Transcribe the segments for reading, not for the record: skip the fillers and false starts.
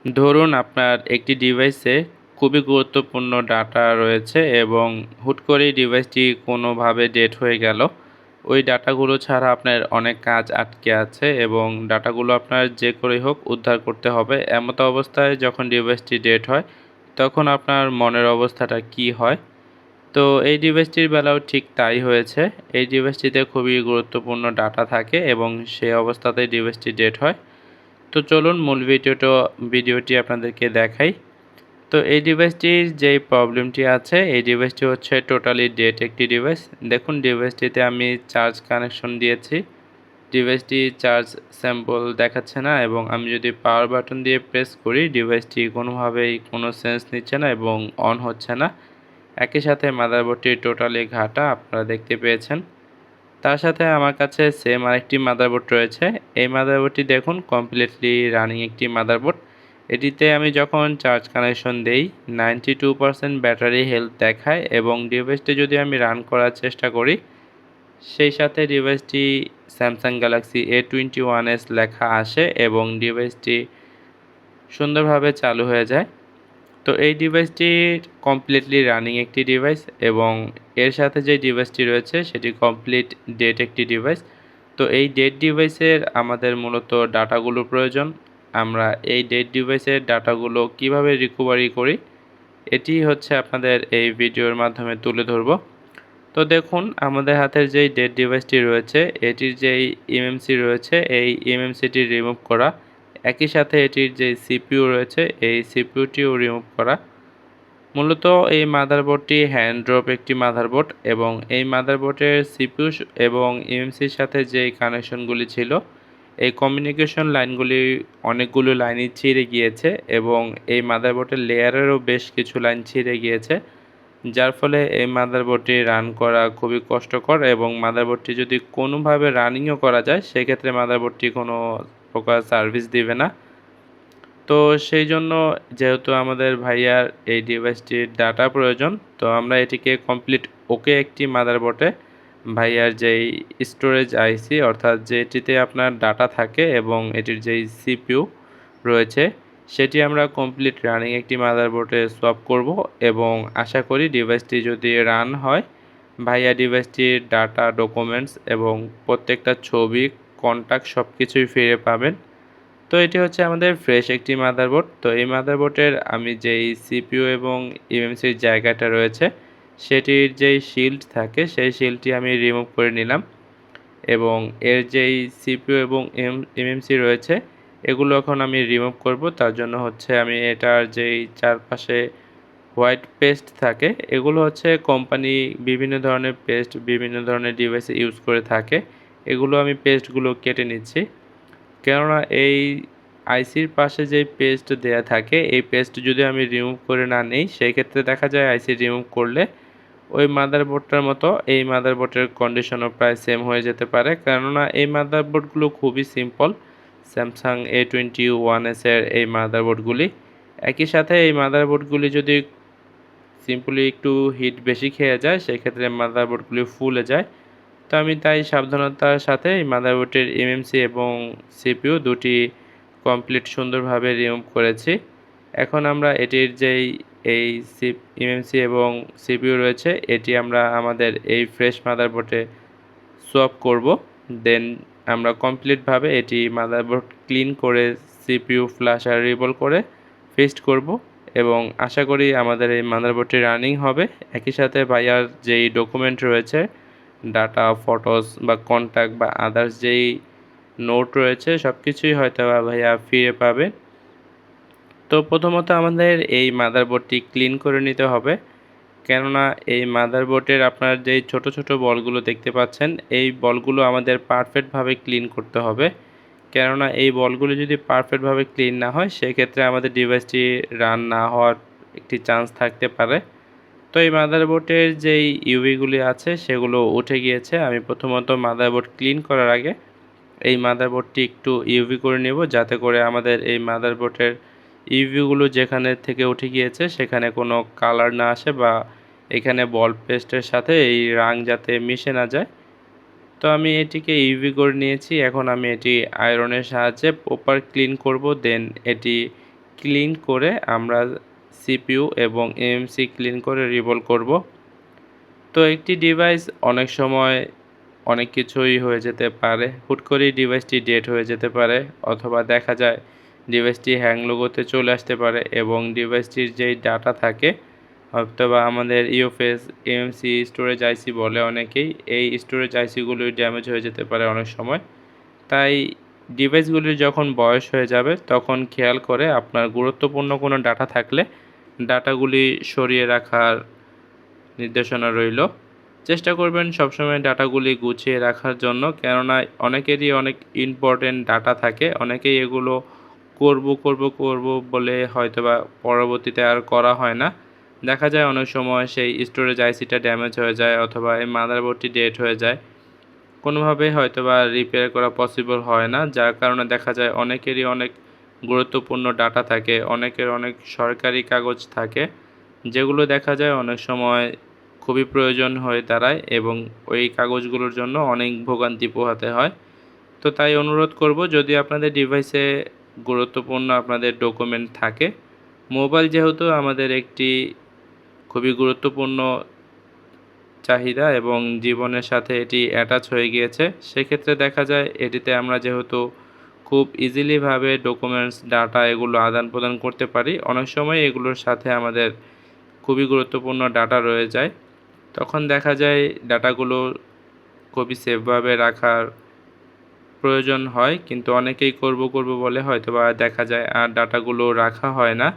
ধরুন আপনার একটি ডিভাইসে খুবই গুরুত্বপূর্ণ ডাটা রয়েছে এবং হুট করেই ডিভাইসটি কোনোভাবে ডেড হয়ে গেল। ওই ডাটাগুলো ছাড়া আপনার অনেক কাজ আটকে আছে এবং ডাটাগুলো আপনার যে করেই হোক উদ্ধার করতে হবে। এমতো অবস্থায় যখন ডিভাইসটি ডেড হয়, তখন আপনার মনের অবস্থাটা কী হয়? তো এই ডিভাইসটির বেলাও ঠিক তাই হয়েছে। এই ডিভাইসটিতে খুবই গুরুত্বপূর্ণ ডাটা থাকে এবং সেই অবস্থাতেই ডিভাইসটি ডেড হয়। তো চলুন মূল ভিডিওটি আপনাদেরকে দেখাই। তো এই ডিভাইসটির যেই প্রবলেমটি আছে, এই ডিভাইসটি হচ্ছে টোটালি ডেড একটি ডিভাইস। দেখুন ডিভাইসটিতে আমি চার্জ কানেকশন দিয়েছি। ডিভাইসটি চার্জ স্যাম্পল দেখাচ্ছে না এবং আমি যদি পাওয়ার বাটন দিয়ে প্রেস করি, ডিভাইসটি কোনোভাবেই কোনো সেন্স নিচ্ছে না এবং অন হচ্ছে না। একই সাথে মাদারবোর্ডটি টোটালি ঘাঁটা আপনারা দেখতে পেয়েছেন। তার সাথে আমার কাছে সেম আরেকটি মাদারবোর্ড রয়েছে। এই মাদারবোর্ডটি দেখুন কমপ্লিটলি রানিং একটি মাদারবোর্ড। এটিতে আমি যখন চার্জ কানেকশন দেই 92% ব্যাটারি হেলথ দেখায় এবং ডিভাইসটি যদি আমি রান করার চেষ্টা করি, সেই সাথে ডিভাইসটি স্যামসাং গ্যালাক্সি A21s লেখা আসে এবং ডিভাইসটি সুন্দরভাবে চালু হয়ে যায়। তো এই ডিভাইসটি কমপ্লিটলি রানিং একটি ডিভাইস এবং এর সাথে যে ডিভাইসটি রয়েছে সেটি কমপ্লিট ডেড একটি ডিভাইস। তো এই ডেড ডিভাইসের আমাদের মূলত ডাটাগুলো প্রয়োজন। আমরা এই ডেড ডিভাইসের ডাটাগুলো কিভাবে রিকভারি করি, এটি হচ্ছে আপনাদের এই ভিডিওর মাধ্যমে তুলে ধরব। তো দেখুন আমাদের হাতের যেই ডেড ডিভাইসটি রয়েছে, এটির যেই এমএমসি রয়েছে, এই এমএমসিটি রিমুভ করা। একই সাথে এটির যে সিপিইউ রয়েছে, এই সিপিইউটিও রিমুভ করা। মূলত এই মাদারবোর্ডটি হ্যান্ড ড্রপ একটি মাদারবোর্ড এবং এই মাদারবোর্ডের সিপিইউ এবং এমএমসির সাথে যেই কানেকশনগুলি ছিল, এই কমিউনিকেশন লাইনগুলি অনেকগুলো লাইনই ছিঁড়ে গিয়েছে এবং এই মাদারবোর্ডের লেয়ারেরও বেশ কিছু লাইন ছিঁড়ে গিয়েছে। যার ফলে এই মাদারবোর্ডটি রান করা খুবই কষ্টকর এবং মাদারবোর্ডটি যদি কোনোভাবে রানিংও করা যায়, সেক্ষেত্রে মাদারবোর্ডটি কোনো প্রকার সার্ভিস দিবে না। তো সেই জন্য যেহেতু আমাদের ভাইয়ার এই ডিভাইসটির ডাটা প্রয়োজন, তো আমরা এটিকে কমপ্লিট ওকে একটি মাদারবোর্ডে ভাইয়ার যেই স্টোরেজ আইসি অর্থাৎ যেটিতে আপনার ডাটা থাকে এবং এটির যেই সিপিইউ রয়েছে, সেটি আমরা কমপ্লিট রানিং একটি মাদারবোর্ডে সোয়াপ করব এবং আশা করি ডিভাইসটি যদি রান হয়, ভাইয়া ডিভাইসটির ডাটা, ডকুমেন্টস এবং প্রত্যেকটা ছবি, কন্টাক্ট সব কিছুই ফিরে পাবেন। তো এটি হচ্ছে আমাদের ফ্রেশ একটি মাদারবোর্ড। তো এই মাদারবোর্ডের আমি যেই সিপিইউ এবং এমএমসির জায়গাটা রয়েছে, সেটির যেই শিল্ড থাকে, সেই শিল্ডটি আমি রিমুভ করে নিলাম এবং এর যেই সিপিইউ এবং এমএমসি রয়েছে, এগুলো এখন আমি রিমুভ করব। তার জন্য হচ্ছে আমি এটার যেই চারপাশে হোয়াইট পেস্ট থাকে, এগুলো হচ্ছে কোম্পানি বিভিন্ন ধরনের পেস্ট বিভিন্ন ধরনের ডিভাইসে ইউজ করে থাকে। এগুলো আমি পেস্টগুলো কেটে নিচ্ছি। কেননা এই আইসির পাশে যে পেস্ট দেয়া থাকে, এই পেস্ট যদি আমি রিমুভ করে না নেই, সেই ক্ষেত্রে দেখা যায় আইসি রিমুভ করলে ওই মাদারবোর্ডটার মতো এই মাদারবোর্ডের কন্ডিশনও প্রায় সেম হয়ে যেতে পারে। কেননা এই মাদারবোর্ডগুলো খুবই সিম্পল, স্যামসাং A21s এর এই মাদারবোর্ডগুলি। একই সাথে এই মাদারবোর্ডগুলি যদি সিম্পলি একটু হিট বেশি খেয়ে যায়, সেক্ষেত্রে মাদারবোর্ডগুলি ফুলে যায়। তো আমি তাই সাবধানতার সাথে এই মাদারবোর্ডের এমএমসি এবং সিপিইউ দুটি কমপ্লিট সুন্দরভাবে রিমুভ করেছি। এখন আমরা এটির যেই এই এমএমসি এবং সিপিইউ রয়েছে, এটি আমরা আমাদের এই ফ্রেশ মাদারবোর্ডে সোয়াপ করব। দেন আমরা কমপ্লিটভাবে এটি মাদারবোর্ড ক্লিন করে সিপিইউ ফ্ল্যাশ আর রিবল করে ফিক্সড করব এবং আশা করি আমাদের এই মাদারবোর্ডটি রানিং হবে। একই সাথে ভাইয়ার যেই ডকুমেন্ট রয়েছে, ডাটা, ফটোস বা কন্ট্যাক্ট বা আদার্স যেই নোট রয়েছে, সব কিছুই হয়তো ভাইয়া ফিরে পাবে। তো প্রথমত আমাদের এই মাদারবোর্ডটি ক্লিন করে নিতে হবে। কেননা এই মাদারবোর্ডের আপনার যেই ছোট ছোট বলগুলো দেখতে পাচ্ছেন, এই বলগুলো আমাদের পারফেক্টভাবে ক্লিন করতে হবে। কেননা এই বলগুলো যদি পারফেক্টভাবে ক্লিন না হয়, সেক্ষেত্রে আমাদের ডিভাইসটি রান না হওয়ার একটি চান্স থাকতে পারে। তো এই মাদারবোর্ডের যেই ইউভিগুলি আছে, সেগুলো উঠে গিয়েছে। আমি প্রথমত মাদারবোর্ড ক্লিন করার আগে এই মাদারবোর্ডটি একটু ইউভি করে নেব, যাতে করে আমাদের এই মাদারবোর্ডের ইউভিগুলো যেখানে থেকে উঠে গিয়েছে, সেখানে কোনো কালার না আসে বা এখানে বল পেস্টের সাথে এই রাং যাতে মিশে না যায়। তো আমি এটিকে ইউভি করে নিয়েছি। এখন আমি এটি আয়রনের সাহায্যে প্রপার ক্লিন করব। দেন এটি ক্লিন করে আমরা সিপিইউ এবং এমএমসি ক্লিন করে রিভল করব। তো একটি ডিভাইস অনেক সময় অনেক কিছুই হয়ে যেতে পারে। হুট করেই ডিভাইসটি ডেড হয়ে যেতে পারে, অথবা দেখা যায় ডিভাইসটি হ্যাং লোগোতে চলে আসতে পারে এবং ডিভাইসটির যেই ডাটা থাকে, হয়তোবা আমাদের ইউএফএস, এমএমসি, স্টোরেজ আইসি বলে অনেকেই, এই স্টোরেজ আইসিগুলি ড্যামেজ হয়ে যেতে পারে অনেক সময়। তাই ডিভাইসগুলির যখন বয়স হয়ে যাবে তখন খেয়াল করে আপনার গুরুত্বপূর্ণ কোনো ডাটা থাকলে ডাটাগুলি সরিয়ে রাখার নির্দেশনা রইল। চেষ্টা করবেন সবসময় ডাটাগুলি গুছিয়ে রাখার জন্য, কেননা অনেকেরই অনেক ইম্পর্টেন্ট ডাটা থাকে। অনেকেই এগুলো করব বলে হয়তোবা পরবর্তীতে আর করা হয় না। দেখা যায় অনেক সময় সেই স্টোরেজ আইসিটা ড্যামেজ হয়ে যায়, অথবা এই মাদারবোর্ডটি ডেড হয়ে যায়। কোনোভাবেই হয়তোবা রিপেয়ার করা পসিবল হয় না, যার কারণে দেখা যায় অনেকেরই অনেক গুরুত্বপূর্ণ ডাটা থাকে, অনেকের অনেক সরকারি কাগজ থাকে, যেগুলো দেখা যায় অনেক সময় খুবই প্রয়োজন হয়ে দাঁড়ায় এবং ওই কাগজগুলোর জন্য অনেক ভোগান্তি পোহাতে হয়। তো তাই অনুরোধ করব, যদি আপনাদের ডিভাইসে গুরুত্বপূর্ণ আপনাদের ডকুমেন্ট থাকে, মোবাইল যেহেতু আমাদের একটি খুবই গুরুত্বপূর্ণ চাহিদা এবং জীবনের সাথে এটি অ্যাটাচ হয়ে গিয়েছে, সেক্ষেত্রে দেখা যায় এটিতে আমরা যেহেতু খুব ইজিলিভাবে ডকুমেন্টস, ডাটা এগুলো আদান প্রদান করতে পারি, অনেক সময় এগুলোর সাথে আমাদের খুবই গুরুত্বপূর্ণ ডাটা রয়ে যায়। তখন দেখা যায় ডাটাগুলো খুবই সেফভাবে রাখার প্রয়োজন হয়, কিন্তু অনেকেই করব বলে হয়তোবা দেখা যায় আর ডাটাগুলো রাখা হয় না।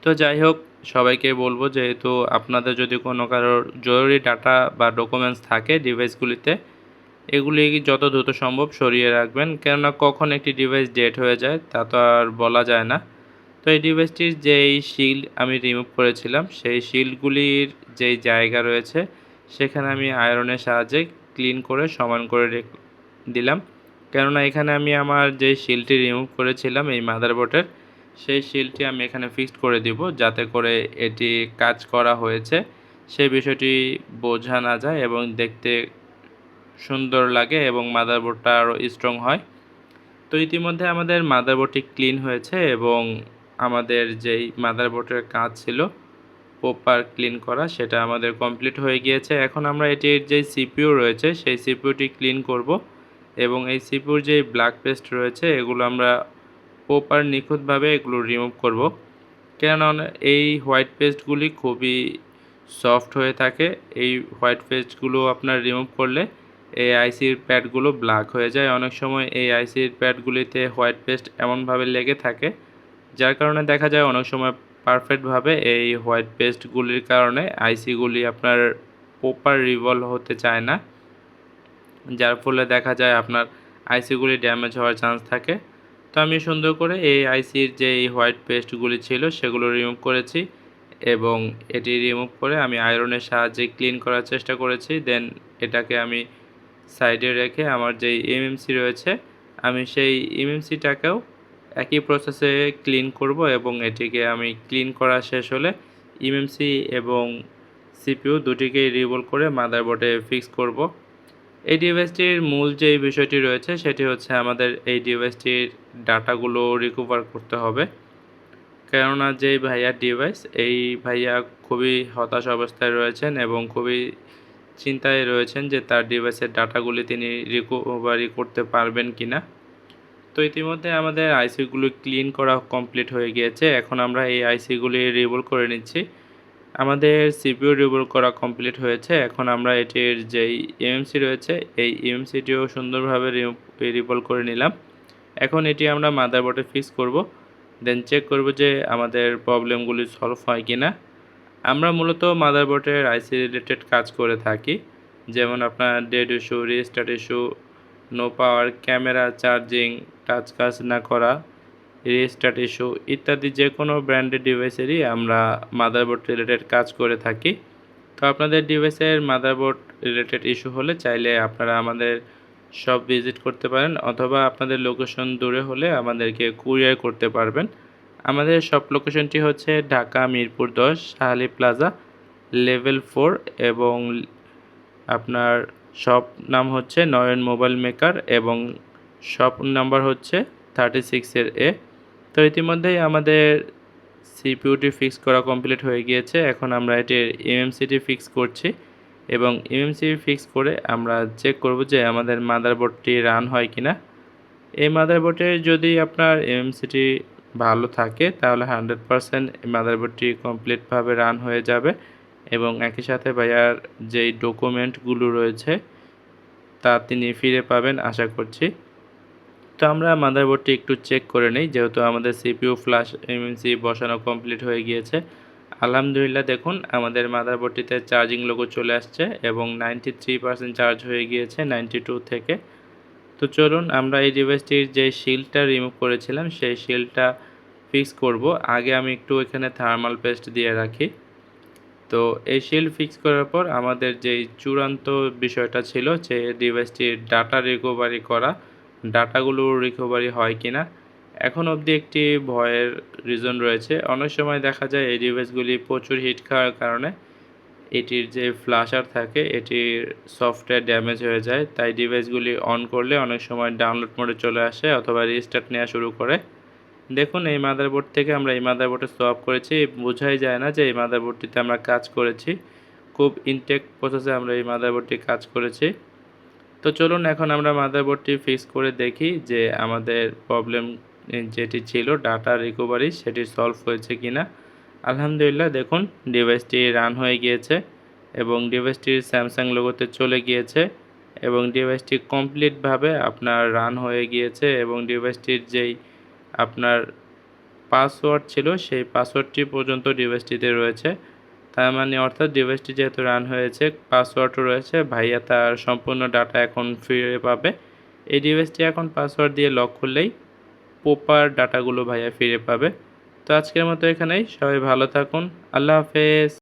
তো যাই হোক, সবাইকে বলবো, যেহেতু আপনাদের যদি কোনো কারোর জরুরি ডাটা বা ডকুমেন্টস থাকে ডিভাইসগুলিতে, এগুলি যত দ্রুত সম্ভব সরিয়ে রাখবেন, কেননা কখন একটি ডিভাইস ডেড হয়ে যায় তা তো আর বলা যায় না। তো এই ডিভাইসটির যেই শিল্ড আমি রিমুভ করেছিলাম, সেই শিল্ডগুলির যেই জায়গা রয়েছে সেখানে আমি আয়রনের সাহায্যে ক্লিন করে সমান করে দিলাম, কেননা এখানে আমি আমার যে শিল্ডটি রিমুভ করেছিলাম এই মাদারবোর্ডের, সেই শিল্ডটি আমি এখানে ফিক্সড করে দিব, যাতে করে এটি কাজ করা হয়েছে সেই বিষয়টি বোঝা না যায় এবং দেখতে সুন্দর লাগে এবং মাদারবোর্ডটা আরও স্ট্রং হয়। তো ইতিমধ্যে আমাদের মাদারবোর্ডটি ক্লিন হয়েছে এবং আমাদের যেই মাদারবোর্ডের কাজ ছিল প্রপার ক্লিন করা, সেটা আমাদের কমপ্লিট হয়ে গিয়েছে। এখন আমরা এটির যেই সিপিইউ রয়েছে সেই সিপিইউটি ক্লিন করব এবং এই সিপিইউর যে ব্ল্যাক পেস্ট রয়েছে এগুলো আমরা প্রপার নিখুঁতভাবে এগুলো রিমুভ করব, কেননা এই হোয়াইট পেস্টগুলি খুবই সফট হয়ে থাকে। এই হোয়াইট পেস্টগুলো আপনার রিমুভ করলে এই আইসির প্যাডগুলো ব্ল্যাক হয়ে যায়। অনেক সময় এই আইসির প্যাডগুলিতে হোয়াইট পেস্ট এমনভাবে লেগে থাকে, যার কারণে দেখা যায় অনেক সময় পারফেক্টভাবে এই হোয়াইট পেস্টগুলির কারণে আইসিগুলি আপনার প্রপার রিভলভ হতে চায় না, যার ফলে দেখা যায় আপনার আইসিগুলি ড্যামেজ হওয়ার চান্স থাকে। তো আমি সুন্দর করে এই আইসির যে এই হোয়াইট পেস্টগুলি ছিল সেগুলো রিমুভ করেছি এবং এটি রিমুভ করে আমি আয়রনের সাহায্যে ক্লিন করার চেষ্টা করেছি। দেন এটাকে আমি সাইডে রেখে আমার যেই এমএমসি রয়েছে আমি সেই এমএমসিটাকেও একই প্রসেসে ক্লিন করব এবং এটিকে আমি ক্লিন করা শেষ হলে এমএমসি এবং সিপিইউ দুটিকেই রিভল করে মাদারবোর্ডে ফিক্স করব। এই ডিভাইসটির মূল যে বিষয়টি রয়েছে সেটি হচ্ছে আমাদের এই ডিভাইসটির ডাটাগুলো রিকভার করতে হবে, কেননা যেই ভাইয়ার ডিভাইস, এই ভাইয়া খুবই হতাশ অবস্থায় রয়েছেন এবং খুবই চিন্তায় রয়েছেন যে তার ডিভাইসের ডাটাগুলি তিনি রিকভারি করতে পারবেন কিনা। তো ইতিমধ্যে আমাদের আইসিগুলো ক্লিন করা কমপ্লিট হয়ে গিয়েছে। এখন আমরা এই আইসিগুলি রিভল করে নিচ্ছি। আমাদের সিপিইউ রিভল করা কমপ্লিট হয়েছে। এখন আমরা এটির যেই এমএমসি রয়েছে এই এমএমসিটিও সুন্দরভাবে রিভল করে নিলাম। এখন এটি আমরা মাদারবোর্ডে ফিক্স করব, দেন চেক করব যে আমাদের প্রবলেমগুলি সলভ হয় কিনা। আমরা মূলত মাদারবোর্ডের আইসি রিলেটেড কাজ করে থাকি, যেমন আপনার dead issue, restart issue, no power, camera, charging, touch কাজ না করা, রিস্টার্ট ইস্যু ইত্যাদি যে কোনো ব্র্যান্ডের ডিভাইসেরই আমরা মাদারবোর্ড রিলেটেড কাজ করে থাকি। তো আপনাদের ডিভাইসের মাদারবোর্ড রিলেটেড ইস্যু হলে চাইলে আপনারা আমাদের শপ ভিজিট করতে পারেন, অথবা আপনাদের লোকেশন দূরে হলে আমাদেরকে কুরিয়ার করতে পারবেন। আমাদের শপ লোকেশনটি হচ্ছে ঢাকা মিরপুর 10 শাহালি প্লাজা লেভেল 4 এবং আপনার শপ নাম হচ্ছে নয়ন মোবাইল মেকার এবং শপ নাম্বার হচ্ছে 36 এর A। তো ইতিমধ্যেই আমাদের সিপিইউটি ফিক্স করা কমপ্লিট হয়ে গিয়েছে। এখন আমরা এটির এমএমসিটি ফিক্স করছি এবং এমএমসি ফিক্স করে আমরা চেক করব যে আমাদের মাদারবোর্ডটি রান হয় কিনা। এই মাদারবোর্ডে যদি আপনার এমএমসিটি ভালো থাকে তাহলে 100% এই মাদারবোর্ডটি কমপ্লিটভাবে রান হয়ে যাবে এবং একই সাথে ভাইয়ার যেই ডকুমেন্টগুলো রয়েছে তা তিনি ফিরে পাবেন আশা করছি। তো আমরা মাদারবোর্ডটি একটু চেক করে নেই, যেহেতু আমাদের সিপিইউ ফ্ল্যাশ এমএমসি বসানো কমপ্লিট হয়ে গিয়েছে। আলহামদুলিল্লাহ দেখুন আমাদের মাদারবোর্ডটিতে চার্জিং লোগো চলে আসছে এবং 93% চার্জ হয়ে গিয়েছে 92 থেকে। তো চলুন আমরা এই ডিভাইসটির যে শিল্ডটা রিমুভ করেছিলাম সেই শিল্ডটা ফিক্স করব। আগে আমি একটু এখানে থার্মাল পেস্ট দিয়ে রাখি। তো এই শিল্ড ফিক্স করার পর আমাদের যেই চূড়ান্ত বিষয়টা ছিল যে ডিভাইসটির ডাটা রিকভারি করা, ডাটাগুলো রিকভারি হয় কিনা, এখন অবধি একটি ভয়ের রিজন রয়েছে। অনেক সময় দেখা যায় এই ডিভাইসগুলি প্রচুর হিট খাওয়ার কারণে এটির যে ফ্ল্যাশার থাকে এটির সফটওয়্যার ড্যামেজ হয়ে যায়, তাই ডিভাইসগুলি অন করলে অনেক সময় ডাউনলোড মোডে চলে আসে অথবা রিস্টার্ট নেওয়া শুরু করে। দেখুন এই মাদারবোর্ড থেকে আমরা এই মাদারবোর্ডে সোয়াপ করেছি, বোঝাই যায় না যে এই মাদারবোর্ডটিতে আমরা কাজ করেছি। খুব ইনটেক প্রসেসে আমরা এই মাদারবোর্ডটি কাজ করেছি। তো চলুন এখন আমরা মাদারবোর্ডটি ফিক্স করে দেখি যে আমাদের প্রবলেম যেটি ছিল ডাটা রিকভারি সেটি সলভ হয়েছে কিনা। আলহামদুলিল্লাহ দেখুন ডিভাইসটি রান হয়ে গিয়েছে এবং ডিভাইসটির স্যামসাং লোগোতে চলে গিয়েছে এবং ডিভাইসটি কমপ্লিটভাবে আপনার রান হয়ে গিয়েছে এবং ডিভাইসটির যেই আপনার পাসওয়ার্ড ছিল সেই পাসওয়ার্ডটি পর্যন্ত ডিভাইসটিতে রয়েছে। তার মানে অর্থাৎ ডিভাইসটি যেহেতু রান হয়েছে, পাসওয়ার্ডও রয়েছে, ভাইয়া তার সম্পূর্ণ ডাটা এখন ফিরে পাবে। এই ডিভাইসটি এখন পাসওয়ার্ড দিয়ে লক করলেই প্রপার ডাটাগুলো ভাইয়া ফিরে পাবে। তো আজকের মতো এখানেই, সবাই ভালো থাকুন। আল্লাহ হাফেজ।